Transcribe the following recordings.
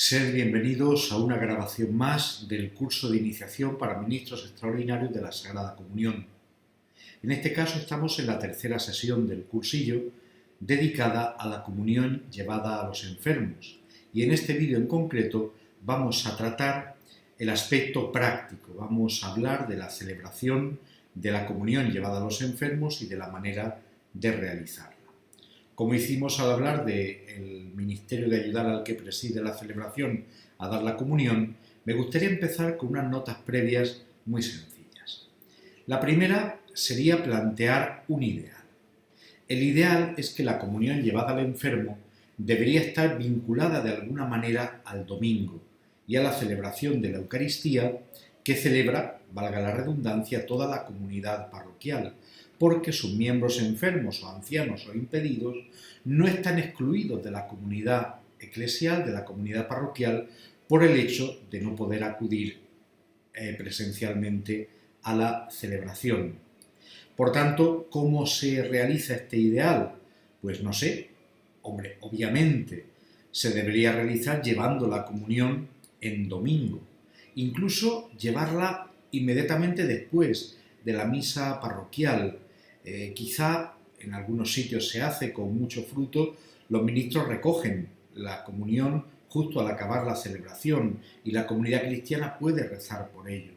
Sed bienvenidos a una grabación más del curso de iniciación para ministros extraordinarios de la Sagrada Comunión. En este caso estamos en la tercera sesión del cursillo dedicada a la comunión llevada a los enfermos y en este vídeo en concreto vamos a tratar el aspecto práctico, vamos a hablar de la celebración de la comunión llevada a los enfermos y de la manera de realizarla. Como hicimos al hablar del ministerio de ayudar al que preside la celebración a dar la comunión, me gustaría empezar con unas notas previas muy sencillas. La primera sería plantear un ideal. El ideal es que la comunión llevada al enfermo debería estar vinculada de alguna manera al domingo y a la celebración de la Eucaristía que celebra, valga la redundancia, toda la comunidad parroquial, porque sus miembros enfermos o ancianos o impedidos no están excluidos de la comunidad eclesial, de la comunidad parroquial, por el hecho de no poder acudir presencialmente a la celebración. Por tanto, ¿cómo se realiza este ideal? Pues no sé, hombre, obviamente se debería realizar llevando la comunión en domingo, incluso llevarla inmediatamente después de la misa parroquial. Quizá en algunos sitios se hace con mucho fruto, los ministros recogen la comunión justo al acabar la celebración y la comunidad cristiana puede rezar por ellos.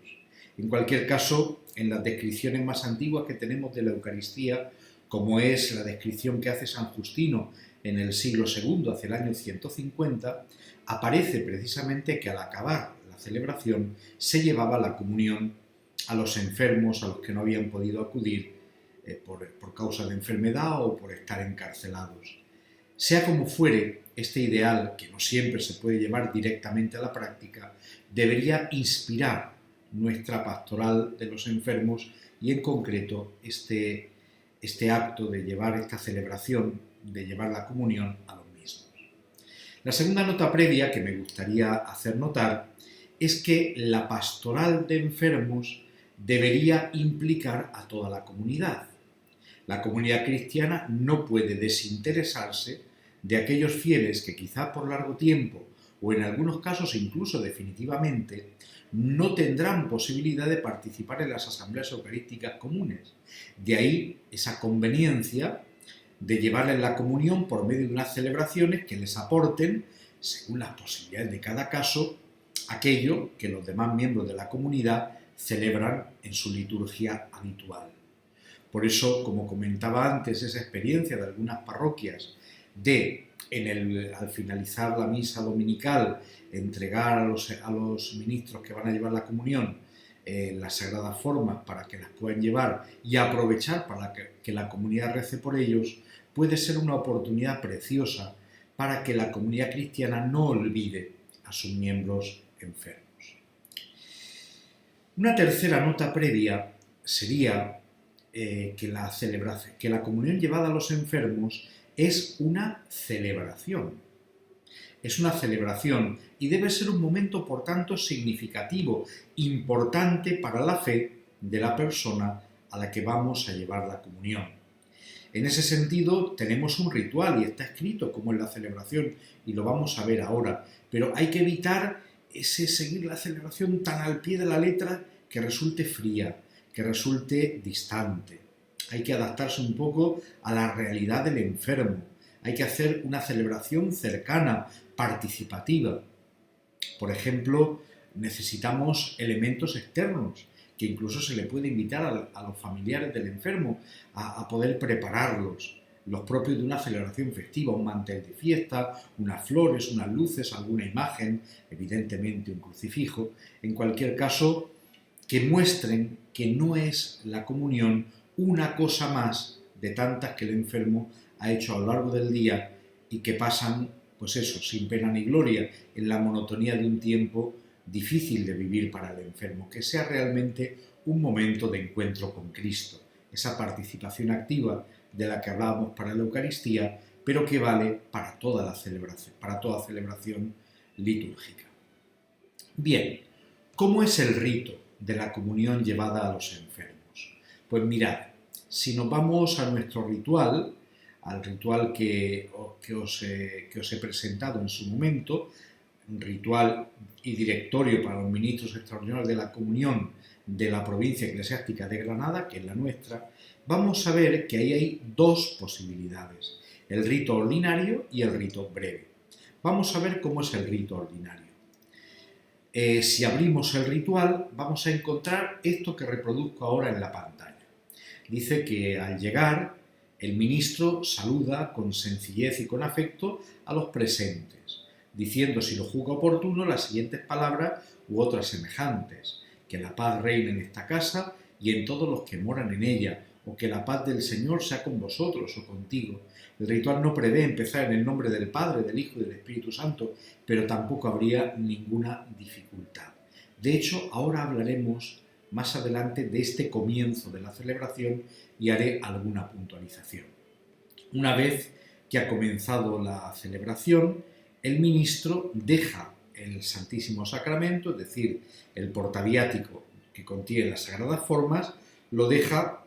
En cualquier caso, en las descripciones más antiguas que tenemos de la Eucaristía, como es la descripción que hace San Justino en el siglo II, hacia el año 150, aparece precisamente que al acabar la celebración se llevaba la comunión a los enfermos, a los que no habían podido acudir por causa de enfermedad o por estar encarcelados. Sea como fuere, este ideal, que no siempre se puede llevar directamente a la práctica, debería inspirar nuestra pastoral de los enfermos y en concreto este acto de llevar esta celebración, de llevar la comunión a los mismos. La segunda nota previa que me gustaría hacer notar es que la pastoral de enfermos debería implicar a toda la comunidad. La comunidad cristiana no puede desinteresarse de aquellos fieles que quizá por largo tiempo o en algunos casos incluso definitivamente no tendrán posibilidad de participar en las asambleas eucarísticas comunes. De ahí esa conveniencia de llevarles la comunión por medio de unas celebraciones que les aporten, según las posibilidades de cada caso, aquello que los demás miembros de la comunidad celebran en su liturgia habitual. Por eso, como comentaba antes, esa experiencia de algunas parroquias de, al finalizar la misa dominical, entregar a los ministros que van a llevar la comunión las sagradas formas para que las puedan llevar y aprovechar para que la comunidad rece por ellos, puede ser una oportunidad preciosa para que la comunidad cristiana no olvide a sus miembros enfermos. Una tercera nota previa sería que la comunión llevada a los enfermos es una celebración. Es una celebración y debe ser un momento, por tanto, significativo, importante para la fe de la persona a la que vamos a llevar la comunión. En ese sentido, tenemos un ritual y está escrito como en la celebración y lo vamos a ver ahora, pero hay que evitar ese seguir la celebración tan al pie de la letra que resulte fría, que resulte distante. Hay que adaptarse un poco a la realidad del enfermo. Hay que hacer una celebración cercana, participativa. Por ejemplo, necesitamos elementos externos, que incluso se le puede invitar a los familiares del enfermo a poder prepararlos, los propios de una celebración festiva, un mantel de fiesta, unas flores, unas luces, alguna imagen, evidentemente un crucifijo. En cualquier caso, que muestren que no es la comunión una cosa más de tantas que el enfermo ha hecho a lo largo del día y que pasan, pues eso, sin pena ni gloria, en la monotonía de un tiempo difícil de vivir para el enfermo, que sea realmente un momento de encuentro con Cristo, esa participación activa de la que hablábamos para la Eucaristía, pero que vale para toda celebración litúrgica. Bien, ¿cómo es el rito de la comunión llevada a los enfermos? Pues mirad, si nos vamos a nuestro ritual, al ritual que os he presentado en su momento, ritual y directorio para los ministros extraordinarios de la comunión de la provincia eclesiástica de Granada, que es la nuestra, vamos a ver que ahí hay dos posibilidades, el rito ordinario y el rito breve. Vamos a ver cómo es el rito ordinario. Si abrimos el ritual, vamos a encontrar esto que reproduzco ahora en la pantalla. Dice que al llegar, el ministro saluda con sencillez y con afecto a los presentes, diciendo, si lo juzga oportuno, las siguientes palabras u otras semejantes: que la paz reine en esta casa y en todos los que moran en ella, o que la paz del Señor sea con vosotros o contigo. El ritual no prevé empezar en el nombre del Padre, del Hijo y del Espíritu Santo, pero tampoco habría ninguna dificultad. De hecho, ahora hablaremos más adelante de este comienzo de la celebración y haré alguna puntualización. Una vez que ha comenzado la celebración, el ministro deja el Santísimo Sacramento, es decir, el portaviático que contiene las sagradas formas, lo deja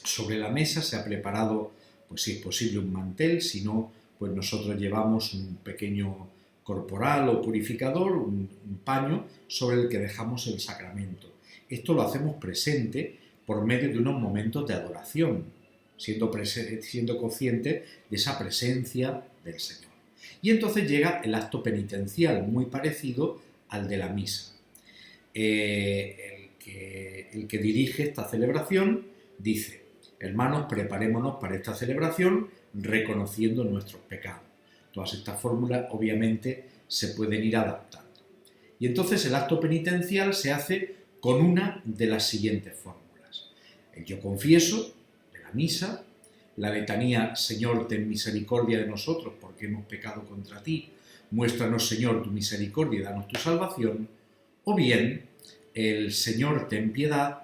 sobre la mesa. Se ha preparado, pues si es posible, un mantel, si no, pues nosotros llevamos un pequeño corporal o purificador, un paño sobre el que dejamos el sacramento. Esto lo hacemos presente por medio de unos momentos de adoración, siendo consciente de esa presencia del Señor. Y entonces llega el acto penitencial, muy parecido al de la misa. El que dirige esta celebración dice: hermanos, preparémonos para esta celebración reconociendo nuestros pecados. Todas estas fórmulas obviamente se pueden ir adaptando. Y entonces el acto penitencial se hace con una de las siguientes fórmulas: el yo confieso de la misa, la letanía Señor ten misericordia de nosotros porque hemos pecado contra ti, muéstranos Señor tu misericordia y danos tu salvación, o bien el Señor ten piedad,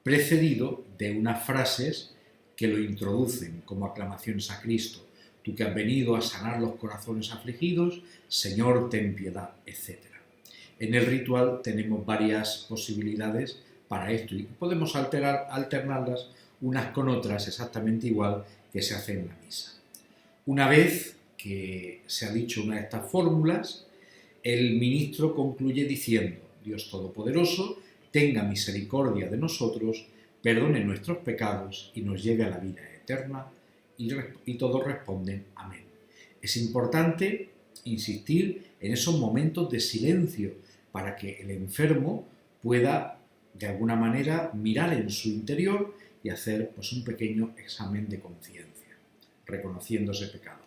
precedido de unas frases que lo introducen como aclamaciones a Cristo: tú que has venido a sanar los corazones afligidos, Señor ten piedad, etc. En el ritual tenemos varias posibilidades para esto y podemos alternarlas unas con otras exactamente igual que se hace en la misa. Una vez que se ha dicho una de estas fórmulas, el ministro concluye diciendo: Dios Todopoderoso, tenga misericordia de nosotros, perdone nuestros pecados y nos lleve a la vida eterna. Y todos responden amén. Es importante insistir en esos momentos de silencio para que el enfermo pueda de alguna manera mirar en su interior y hacer pues un pequeño examen de conciencia, reconociéndose pecador.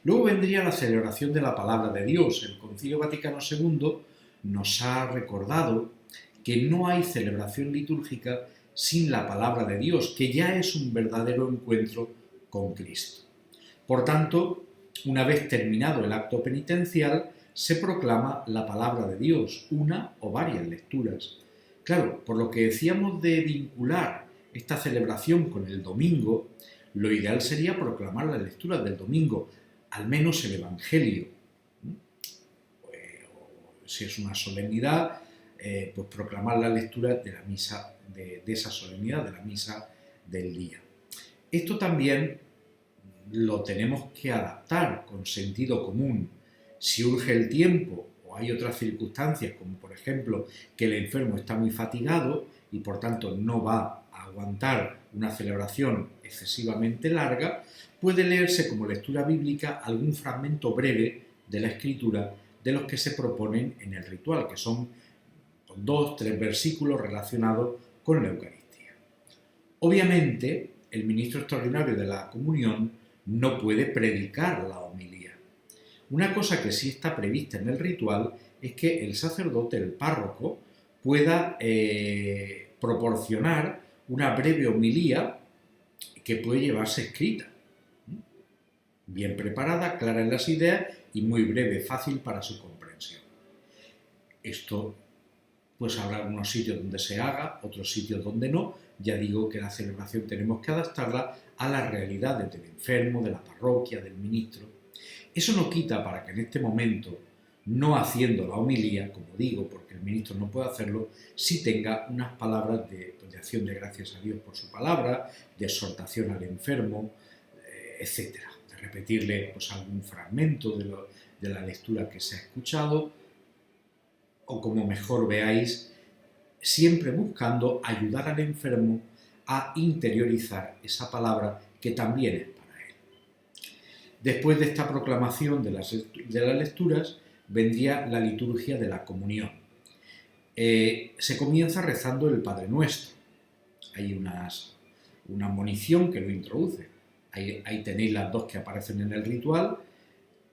Luego vendría la celebración de la palabra de Dios. El Concilio Vaticano II nos ha recordado que no hay celebración litúrgica sin la palabra de Dios, que ya es un verdadero encuentro con Cristo. Por tanto, una vez terminado el acto penitencial, se proclama la palabra de Dios, una o varias lecturas. Claro, por lo que decíamos de vincular esta celebración con el domingo, lo ideal sería proclamar las lecturas del domingo, al menos el Evangelio. Si es una solemnidad, pues proclamar la lectura de la misa, de esa solemnidad, de la misa del día. Esto también lo tenemos que adaptar con sentido común. Si urge el tiempo o hay otras circunstancias, como por ejemplo que el enfermo está muy fatigado y por tanto no va a aguantar una celebración excesivamente larga, puede leerse como lectura bíblica algún fragmento breve de la Escritura de los que se proponen en el ritual, que son 2 o 3 versículos relacionados con la Eucaristía. Obviamente, el ministro extraordinario de la comunión no puede predicar la homilía. Una cosa que sí está prevista en el ritual es que el sacerdote, el párroco, pueda proporcionar una breve homilía que puede llevarse escrita, bien preparada, clara en las ideas y muy breve, fácil para su comprensión. Esto, pues habrá algunos sitios donde se haga, otros sitios donde no. Ya digo que la celebración tenemos que adaptarla a las realidades del enfermo, de la parroquia, del ministro. Eso no quita para que en este momento, no haciendo la homilía, como digo, porque el ministro no puede hacerlo, sí tenga unas palabras de acción de gracias a Dios por su palabra, de exhortación al enfermo, etc. De repetirle pues, algún fragmento de la lectura que se ha escuchado, o como mejor veáis, siempre buscando ayudar al enfermo a interiorizar esa palabra que también es para él. Después de esta proclamación de las lecturas, vendría la liturgia de la comunión. Se comienza rezando el Padre Nuestro. Hay una monición que lo introduce. Ahí tenéis las dos que aparecen en el ritual,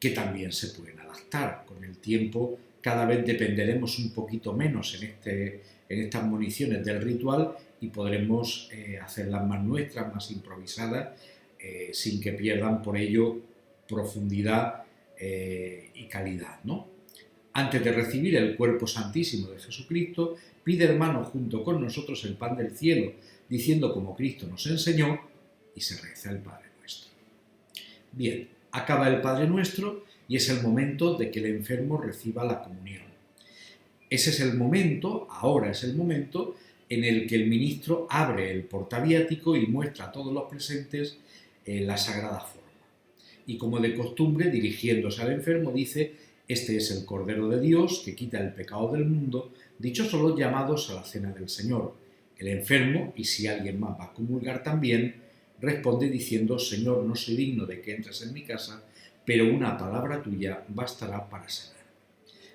que también se pueden adaptar. Con el tiempo cada vez dependeremos un poquito menos en estas municiones del ritual y podremos hacerlas más nuestras, más improvisadas, sin que pierdan por ello profundidad y calidad, ¿no? Antes de recibir el cuerpo santísimo de Jesucristo, pide, hermano, junto con nosotros el pan del cielo, diciendo como Cristo nos enseñó, y se reza el Padre Nuestro. Bien, acaba el Padre Nuestro y es el momento de que el enfermo reciba la comunión. Ese es el momento, ahora es el momento, en el que el ministro abre el portaviático y muestra a todos los presentes la sagrada forma. Y como de costumbre, dirigiéndose al enfermo, dice: este es el Cordero de Dios que quita el pecado del mundo, dichosos los llamados a la cena del Señor. El enfermo, y si alguien más va a comulgar también, responde diciendo: Señor, no soy digno de que entres en mi casa, pero una palabra tuya bastará para sanar.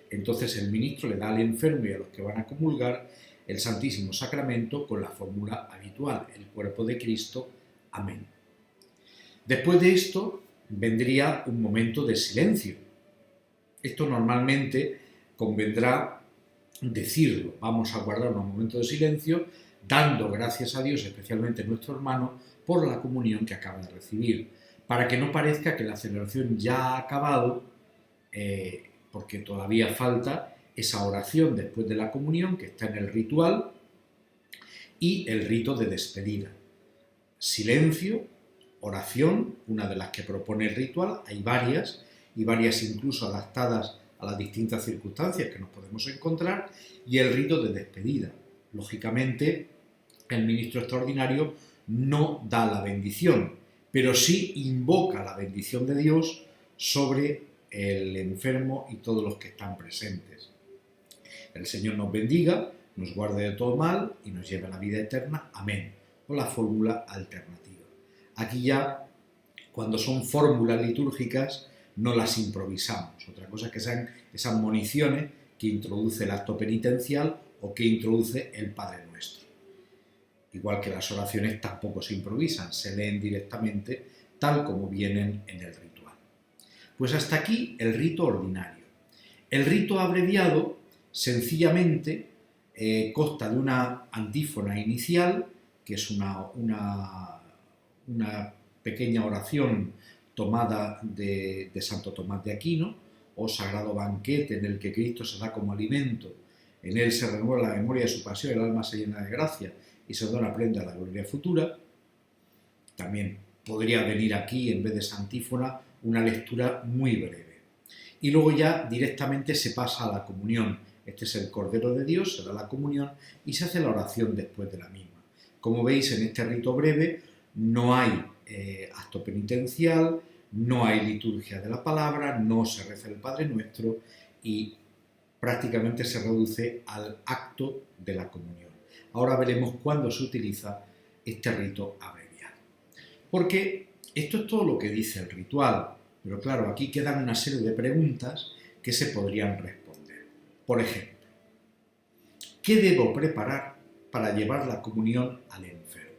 Entonces el ministro le da al enfermo y a los que van a comulgar el Santísimo Sacramento con la fórmula habitual: el cuerpo de Cristo. Amén. Después de esto vendría un momento de silencio. Esto normalmente convendrá decirlo. Vamos a guardar un momento de silencio, dando gracias a Dios, especialmente a nuestro hermano, por la comunión que acaba de recibir, para que no parezca que la celebración ya ha acabado, porque todavía falta esa oración después de la comunión que está en el ritual y el rito de despedida. Silencio, oración, una de las que propone el ritual, hay varias, y varias incluso adaptadas a las distintas circunstancias que nos podemos encontrar, y el rito de despedida. Lógicamente, el ministro extraordinario no da la bendición, pero sí invoca la bendición de Dios sobre el enfermo y todos los que están presentes. El Señor nos bendiga, nos guarde de todo mal y nos lleve a la vida eterna. Amén. O la fórmula alternativa. Aquí ya, cuando son fórmulas litúrgicas, no las improvisamos. Otra cosa es que sean esas moniciones que introduce el acto penitencial o que introduce el Padre Nuestro. Igual que las oraciones tampoco se improvisan, se leen directamente tal como vienen en el ritual. Pues hasta aquí el rito ordinario. El rito abreviado sencillamente consta de una antífona inicial, que es una pequeña oración tomada de Santo Tomás de Aquino, o sagrado banquete en el que Cristo se da como alimento. En él se renueva la memoria de su pasión, el alma se llena de gracia y se dona prenda a la gloria futura. También podría venir aquí, en vez de esa antífona, una lectura muy breve. Y luego ya directamente se pasa a la comunión. Este es el Cordero de Dios, se da la comunión y se hace la oración después de la misma. Como veis, en este rito breve no hay acto penitencial, no hay liturgia de la palabra, no se reza el Padre Nuestro y prácticamente se reduce al acto de la comunión. Ahora veremos cuándo se utiliza este rito abreviado. Porque esto es todo lo que dice el ritual, pero claro, aquí quedan una serie de preguntas que se podrían responder. Por ejemplo, ¿qué debo preparar para llevar la comunión al enfermo?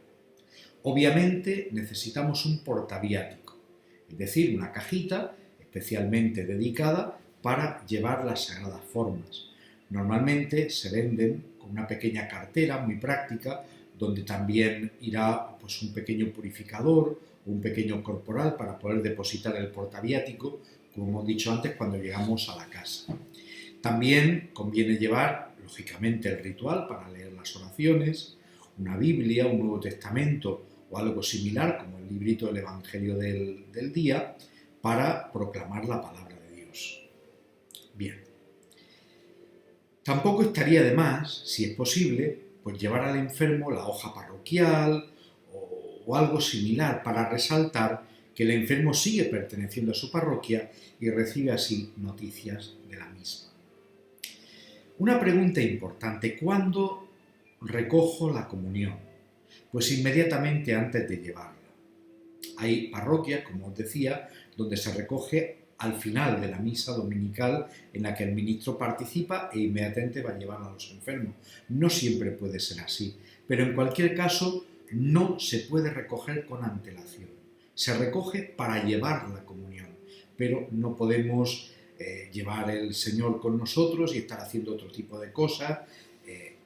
Obviamente necesitamos un portaviático, es decir, una cajita especialmente dedicada para llevar las sagradas formas. Normalmente se venden con una pequeña cartera muy práctica, donde también irá pues, un pequeño purificador o un pequeño corporal para poder depositar el portaviático, como hemos dicho antes, cuando llegamos a la casa. También conviene llevar, lógicamente, el ritual para leer las oraciones, una Biblia, un Nuevo Testamento o algo similar, como el librito del Evangelio del día, para proclamar la palabra de Dios. Bien. Tampoco estaría de más, si es posible, pues llevar al enfermo la hoja parroquial o algo similar para resaltar que el enfermo sigue perteneciendo a su parroquia y recibe así noticias de la misma. Una pregunta importante: ¿cuándo recojo la comunión? Pues inmediatamente antes de llevarla. Hay parroquias, como os decía, donde se recoge al final de la misa dominical en la que el ministro participa e inmediatamente va a llevar a los enfermos. No siempre puede ser así, pero en cualquier caso no se puede recoger con antelación. Se recoge para llevar la comunión, pero no podemos llevar el Señor con nosotros y estar haciendo otro tipo de cosas.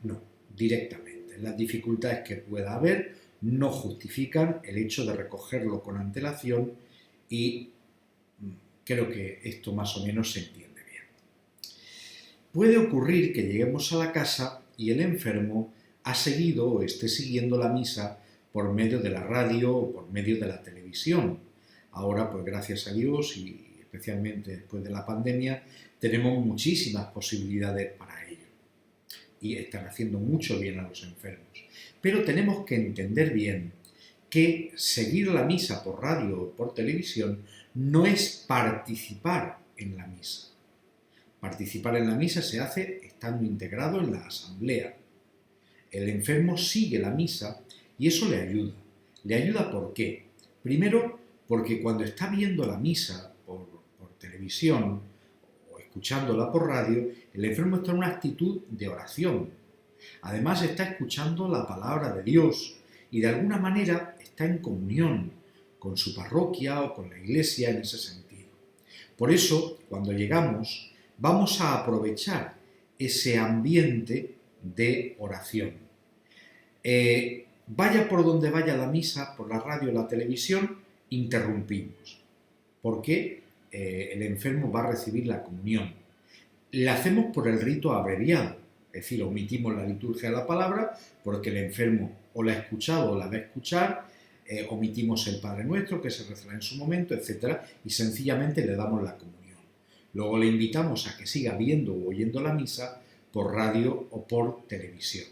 No, directamente. Las dificultades que pueda haber no justifican el hecho de recogerlo con antelación y creo que esto más o menos se entiende bien. Puede ocurrir que lleguemos a la casa y el enfermo ha seguido o esté siguiendo la misa por medio de la radio o por medio de la televisión. Ahora, pues gracias a Dios y especialmente después de la pandemia, tenemos muchísimas posibilidades para ello y están haciendo mucho bien a los enfermos. Pero tenemos que entender bien que seguir la misa por radio o por televisión no es participar en la misa. Participar en la misa se hace estando integrado en la asamblea. El enfermo sigue la misa y eso le ayuda. ¿Le ayuda por qué? Primero, porque cuando está viendo la misa por televisión o escuchándola por radio, el enfermo está en una actitud de oración. Además está escuchando la palabra de Dios y de alguna manera está en comunión con su parroquia o con la iglesia en ese sentido. Por eso, cuando llegamos, vamos a aprovechar ese ambiente de oración. Vaya por donde vaya la misa, por la radio o la televisión, interrumpimos, porque el enfermo va a recibir la comunión. La hacemos por el rito abreviado, es decir, omitimos la liturgia de la palabra porque el enfermo o la ha escuchado o la va a escuchar, omitimos el Padre Nuestro que se rezará en su momento, etc. y sencillamente le damos la comunión. Luego le invitamos a que siga viendo o oyendo la misa por radio o por televisión.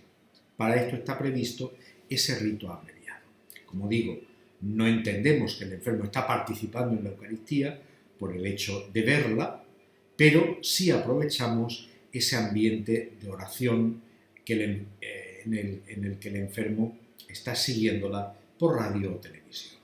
Para esto está previsto ese rito abreviado. Como digo, no entendemos que el enfermo está participando en la Eucaristía por el hecho de verla, pero sí aprovechamos ese ambiente de oración en el que el enfermo está siguiéndola por radio o televisión.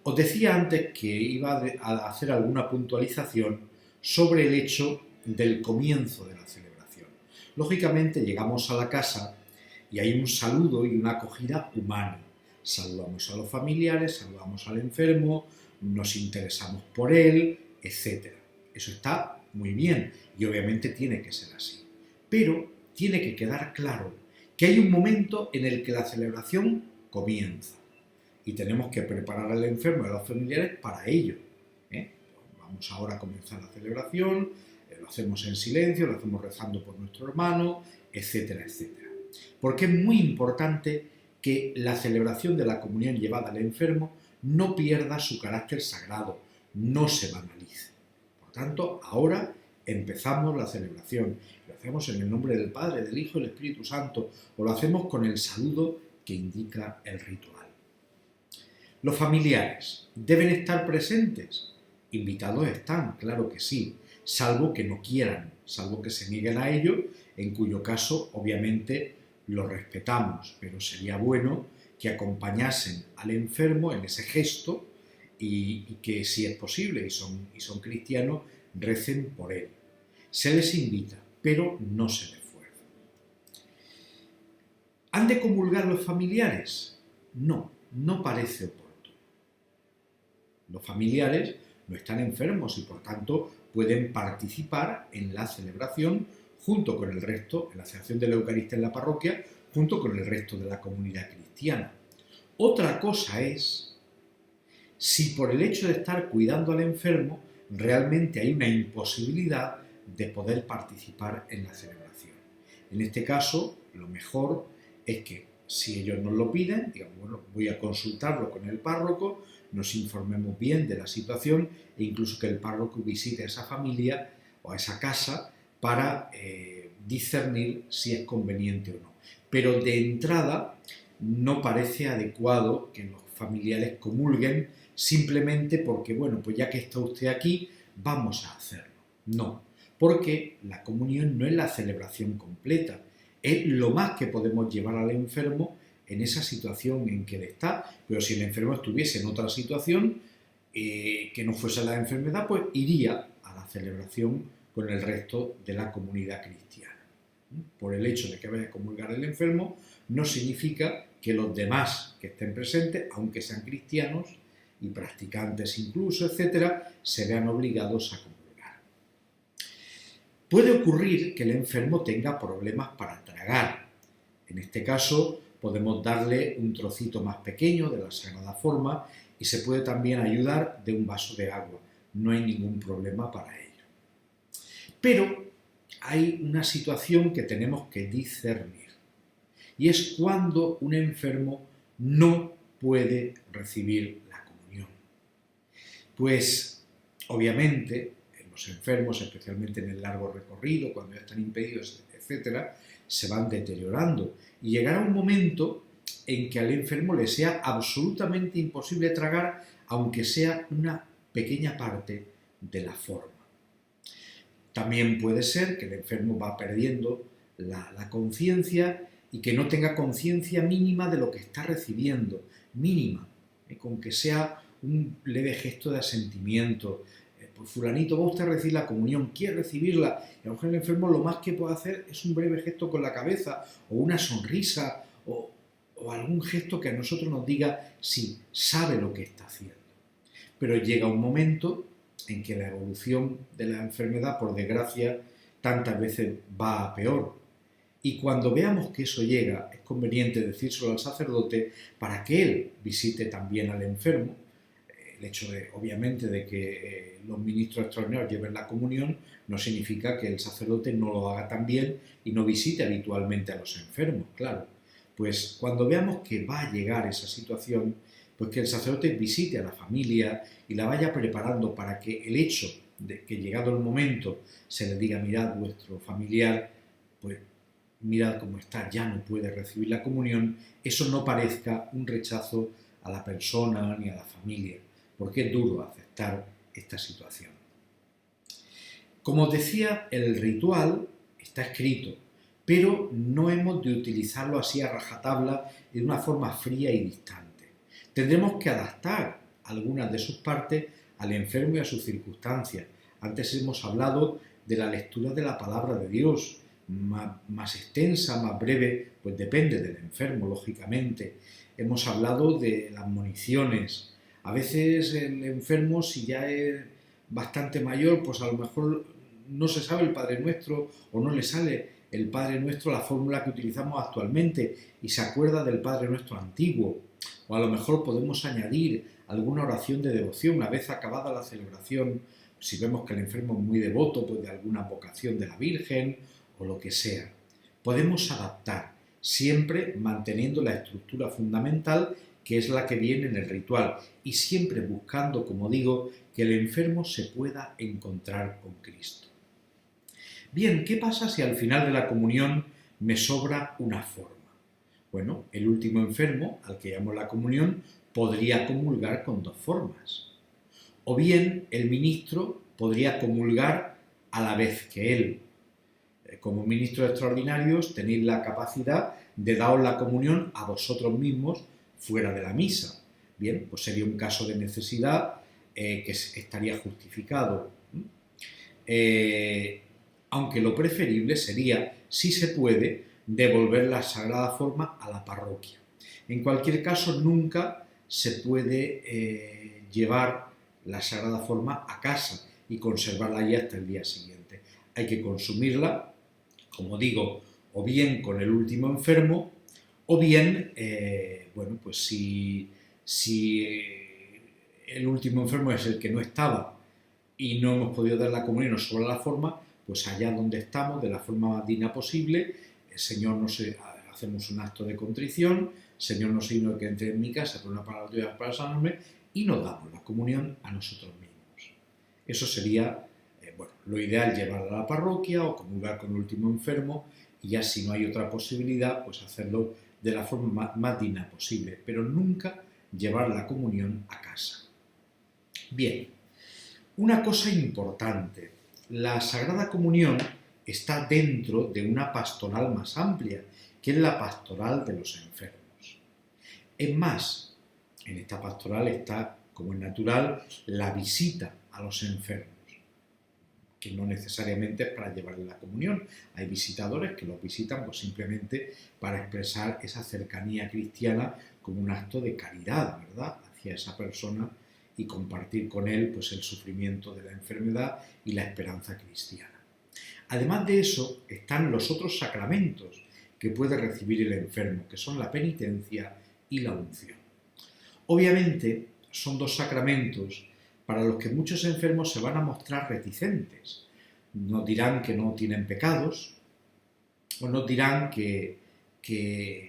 Os decía antes que iba a hacer alguna puntualización sobre el hecho del comienzo de la celebración. Lógicamente llegamos a la casa y hay un saludo y una acogida humana. Saludamos a los familiares, saludamos al enfermo, nos interesamos por él, etc. Eso está muy bien y obviamente tiene que ser así. Pero tiene que quedar claro que hay un momento en el que la celebración comienza y tenemos que preparar al enfermo y a los familiares para ello. Vamos ahora a comenzar la celebración, lo hacemos en silencio, lo hacemos rezando por nuestro hermano, etcétera, etcétera. Porque es muy importante que la celebración de la comunión llevada al enfermo no pierda su carácter sagrado, no se banalice. Por tanto, ahora empezamos la celebración. Lo hacemos en el nombre del Padre, del Hijo y del Espíritu Santo, o lo hacemos con el saludo que indica el ritual. Los familiares deben estar presentes. Invitados están, claro que sí, salvo que no quieran, salvo que se nieguen a ello, en cuyo caso, obviamente, lo respetamos, pero sería bueno que acompañasen al enfermo en ese gesto y que, si es posible, y son cristianos, recen por él. Se les invita, pero no se les fuerza. ¿Han de comulgar los familiares? No, no parece oportuno. Los familiares no están enfermos y, por tanto, pueden participar en la celebración junto con el resto, en la celebración de la Eucaristía en la parroquia, junto con el resto de la comunidad cristiana. Otra cosa es si por el hecho de estar cuidando al enfermo realmente hay una imposibilidad de poder participar en la celebración. En este caso, lo mejor es que si ellos nos lo piden, digamos, bueno, voy a consultarlo con el párroco, nos informemos bien de la situación e incluso que el párroco visite a esa familia o a esa casa para discernir si es conveniente o no. Pero de entrada no parece adecuado que los familiares comulguen simplemente porque, bueno, pues ya que está usted aquí, vamos a hacerlo. No, porque la comunión no es la celebración completa, es lo más que podemos llevar al enfermo en esa situación en que él está, pero si el enfermo estuviese en otra situación que no fuese la enfermedad, pues iría a la celebración con el resto de la comunidad cristiana. Por el hecho de que vaya a comulgar el enfermo, no significa que los demás que estén presentes, aunque sean cristianos y practicantes incluso, etcétera, se vean obligados a comulgar. Puede ocurrir que el enfermo tenga problemas para tragar. En este caso, podemos darle un trocito más pequeño de la Sagrada Forma y se puede también ayudar de un vaso de agua. No hay ningún problema para ello. Pero hay una situación que tenemos que discernir y es cuando un enfermo no puede recibir la comunión. Pues, obviamente, los enfermos, especialmente en el largo recorrido, cuando ya están impedidos, etcétera, se van deteriorando y llegará un momento en que al enfermo le sea absolutamente imposible tragar, aunque sea una pequeña parte de la forma. También puede ser que el enfermo va perdiendo la conciencia y que no tenga conciencia mínima de lo que está recibiendo, mínima, con que sea un leve gesto de asentimiento. Pues fulanito, va usted a recibir la comunión, quiere recibirla, y a lo mejor el enfermo lo más que puede hacer es un breve gesto con la cabeza, o una sonrisa, o algún gesto que a nosotros nos diga, sí, sabe lo que está haciendo. Pero llega un momento en que la evolución de la enfermedad, por desgracia, tantas veces va a peor. Y cuando veamos que eso llega, es conveniente decírselo al sacerdote para que él visite también al enfermo. El hecho de, obviamente, de que los ministros extraordinarios lleven la comunión no significa que el sacerdote no lo haga también y no visite habitualmente a los enfermos, claro. Pues cuando veamos que va a llegar esa situación, pues que el sacerdote visite a la familia y la vaya preparando para que el hecho de que llegado el momento se le diga, mirad, vuestro familiar, pues mirad cómo está, ya no puede recibir la comunión, eso no parezca un rechazo a la persona ni a la familia, porque es duro aceptar esta situación. Como os decía, el ritual está escrito, pero no hemos de utilizarlo así a rajatabla de una forma fría y distante. Tendremos que adaptar algunas de sus partes al enfermo y a sus circunstancias. Antes hemos hablado de la lectura de la palabra de Dios, más extensa, más breve, pues depende del enfermo, lógicamente. Hemos hablado de las admoniciones. A veces el enfermo, si ya es bastante mayor, pues a lo mejor no se sabe el Padre Nuestro o no le sale el Padre Nuestro la fórmula que utilizamos actualmente y se acuerda del Padre Nuestro antiguo. O a lo mejor podemos añadir alguna oración de devoción una vez acabada la celebración, si vemos que el enfermo es muy devoto, pues de alguna vocación de la Virgen o lo que sea. Podemos adaptar, siempre manteniendo la estructura fundamental que es la que viene en el ritual y siempre buscando, como digo, que el enfermo se pueda encontrar con Cristo. Bien, ¿qué pasa si al final de la comunión me sobra una forma? Bueno, el último enfermo, al que llamamos la comunión, podría comulgar con dos formas. O bien el ministro podría comulgar a la vez que él. Como ministros extraordinarios tenéis la capacidad de daros la comunión a vosotros mismos fuera de la misa. Bien, pues sería un caso de necesidad que estaría justificado. Aunque lo preferible sería, si se puede, devolver la Sagrada Forma a la parroquia. En cualquier caso, nunca se puede llevar la Sagrada Forma a casa y conservarla allí hasta el día siguiente. Hay que consumirla, como digo, o bien con el último enfermo, o bien, bueno, pues si el último enfermo es el que no estaba y no hemos podido dar la comunión sobre la forma, pues allá donde estamos, de la forma más digna posible, Señor, hacemos un acto de contrición, Señor, no soy digno que entre en mi casa, por una palabra tuya para sanarme, y nos damos la comunión a nosotros mismos. Eso sería, bueno, lo ideal, llevarla a la parroquia o comulgar con el último enfermo, y ya si no hay otra posibilidad, pues hacerlo de la forma más digna posible, pero nunca llevar la comunión a casa. Bien, una cosa importante, la Sagrada Comunión está dentro de una pastoral más amplia, que es la pastoral de los enfermos. Es más, en esta pastoral está, como es natural, la visita a los enfermos, que no necesariamente es para llevarle la comunión. Hay visitadores que los visitan pues, simplemente para expresar esa cercanía cristiana como un acto de caridad, ¿verdad?, hacia esa persona y compartir con él pues, el sufrimiento de la enfermedad y la esperanza cristiana. Además de eso, están los otros sacramentos que puede recibir el enfermo, que son la penitencia y la unción. Obviamente, son dos sacramentos para los que muchos enfermos se van a mostrar reticentes. Nos dirán que no tienen pecados, o nos dirán que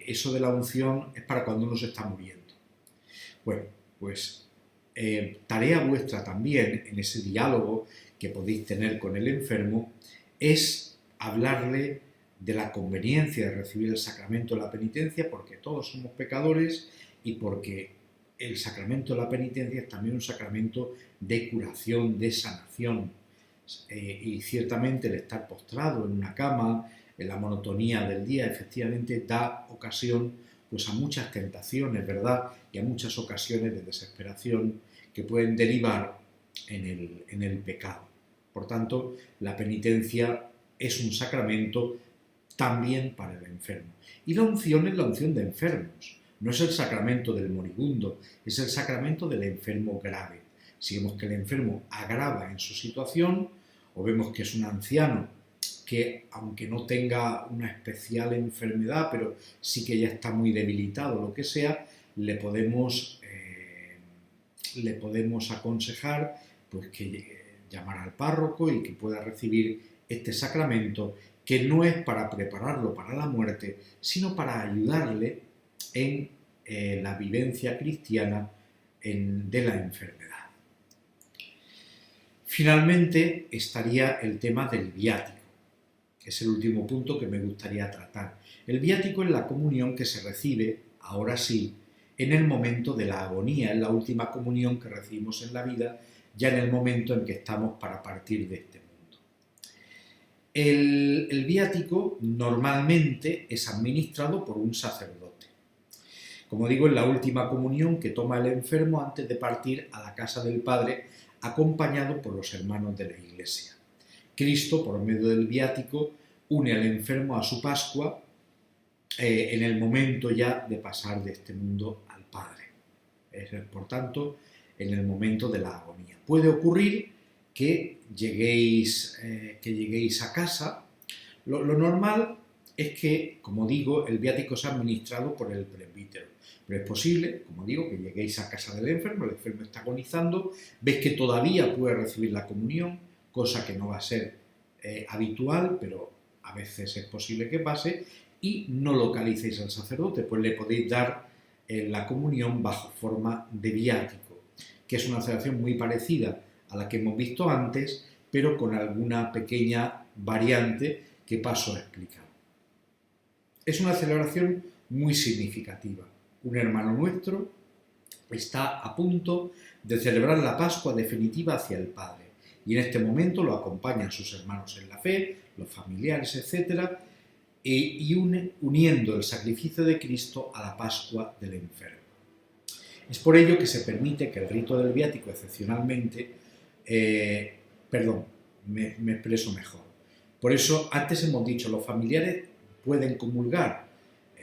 eso de la unción es para cuando uno se está muriendo. Bueno, pues tarea vuestra también en ese diálogo que podéis tener con el enfermo es hablarle de la conveniencia de recibir el sacramento de la penitencia, porque todos somos pecadores y porque el sacramento de la penitencia es también un sacramento de curación, de sanación. Y ciertamente el estar postrado en una cama, en la monotonía del día, efectivamente da ocasión pues, a muchas tentaciones, ¿verdad? Y a muchas ocasiones de desesperación que pueden derivar en el pecado. Por tanto, la penitencia es un sacramento también para el enfermo. Y la unción es la unción de enfermos. No es el sacramento del moribundo, es el sacramento del enfermo grave. Si vemos que el enfermo agrava en su situación, o vemos que es un anciano que, aunque no tenga una especial enfermedad, pero sí que ya está muy debilitado, lo que sea, le podemos aconsejar pues, que llamar al párroco y que pueda recibir este sacramento, que no es para prepararlo para la muerte, sino para ayudarle en la vivencia cristiana de la enfermedad. Finalmente estaría el tema del viático, que es el último punto que me gustaría tratar. El viático es la comunión que se recibe, ahora sí, en el momento de la agonía, es la última comunión que recibimos en la vida, ya en el momento en que estamos para partir de este mundo. El viático normalmente es administrado por un sacerdote. Como digo, es la última comunión que toma el enfermo antes de partir a la casa del Padre, acompañado por los hermanos de la Iglesia. Cristo, por medio del viático, une al enfermo a su Pascua en el momento ya de pasar de este mundo al Padre. Es, por tanto, en el momento de la agonía. Puede ocurrir que lleguéis a casa. Lo normal es que, como digo, el viático es administrado por el presbítero. Pero es posible, como digo, que lleguéis a casa del enfermo, el enfermo está agonizando, ves que todavía puede recibir la comunión, cosa que no va a ser habitual, pero a veces es posible que pase, y no localicéis al sacerdote, pues le podéis dar la comunión bajo forma de viático, que es una celebración muy parecida a la que hemos visto antes, pero con alguna pequeña variante que paso a explicar. Es una celebración muy significativa. Un hermano nuestro está a punto de celebrar la Pascua definitiva hacia el Padre y en este momento lo acompañan sus hermanos en la fe, los familiares, etc., y uniendo el sacrificio de Cristo a la Pascua del enfermo. Es por ello que se permite que el rito del viático excepcionalmente, me expreso mejor. Por eso, antes hemos dicho, los familiares pueden comulgar,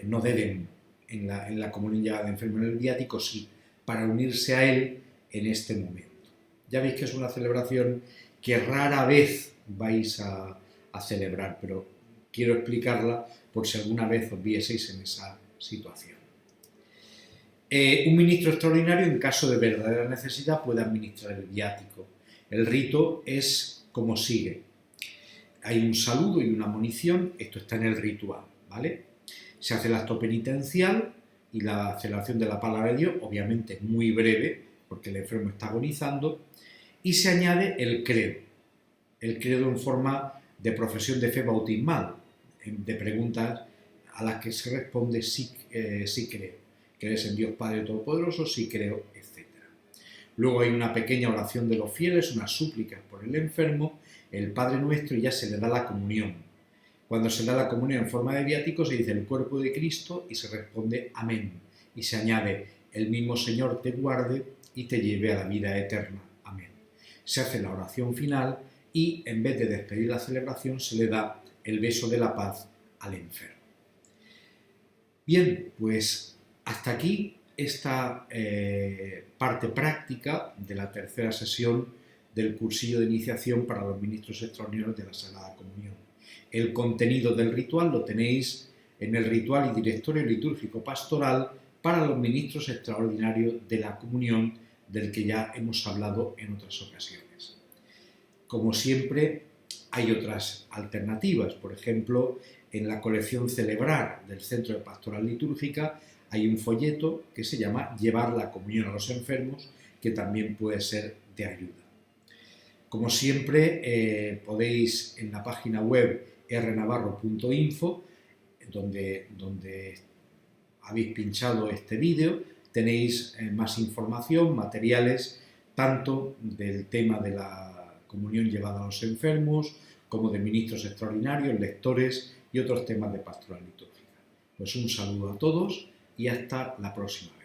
no deben en la comunión llevada de enfermo, en el viático sí, para unirse a él en este momento. Ya veis que es una celebración que rara vez vais a celebrar, pero quiero explicarla por si alguna vez os vieseis en esa situación. Un ministro extraordinario, en caso de verdadera necesidad, puede administrar el viático. El rito es como sigue. Hay un saludo y una monición, esto está en el ritual, ¿vale? Se hace el acto penitencial y la celebración de la palabra de Dios, obviamente muy breve, porque el enfermo está agonizando, y se añade el credo en forma de profesión de fe bautismal, de preguntas a las que se responde sí creo. ¿Crees en Dios Padre Todopoderoso? Sí creo, etc. Luego hay una pequeña oración de los fieles, unas súplicas por el enfermo, el Padre Nuestro, y ya se le da la comunión. Cuando se da la comunión en forma de viático se dice el cuerpo de Cristo y se responde amén. Y se añade el mismo Señor te guarde y te lleve a la vida eterna. Amén. Se hace la oración final y en vez de despedir la celebración se le da el beso de la paz al enfermo. Bien, pues hasta aquí esta parte práctica de la tercera sesión del cursillo de iniciación para los ministros extraordinarios de la Sagrada Comunión. El contenido del ritual lo tenéis en el ritual y directorio litúrgico pastoral para los ministros extraordinarios de la comunión, del que ya hemos hablado en otras ocasiones. Como siempre, hay otras alternativas. Por ejemplo, en la colección Celebrar del Centro de Pastoral Litúrgica hay un folleto que se llama Llevar la comunión a los enfermos, que también puede ser de ayuda. Como siempre, podéis en la página web rnavarro.info, donde habéis pinchado este vídeo, tenéis más información, materiales, tanto del tema de la comunión llevada a los enfermos, como de ministros extraordinarios, lectores y otros temas de pastoral litúrgica. Pues un saludo a todos y hasta la próxima vez.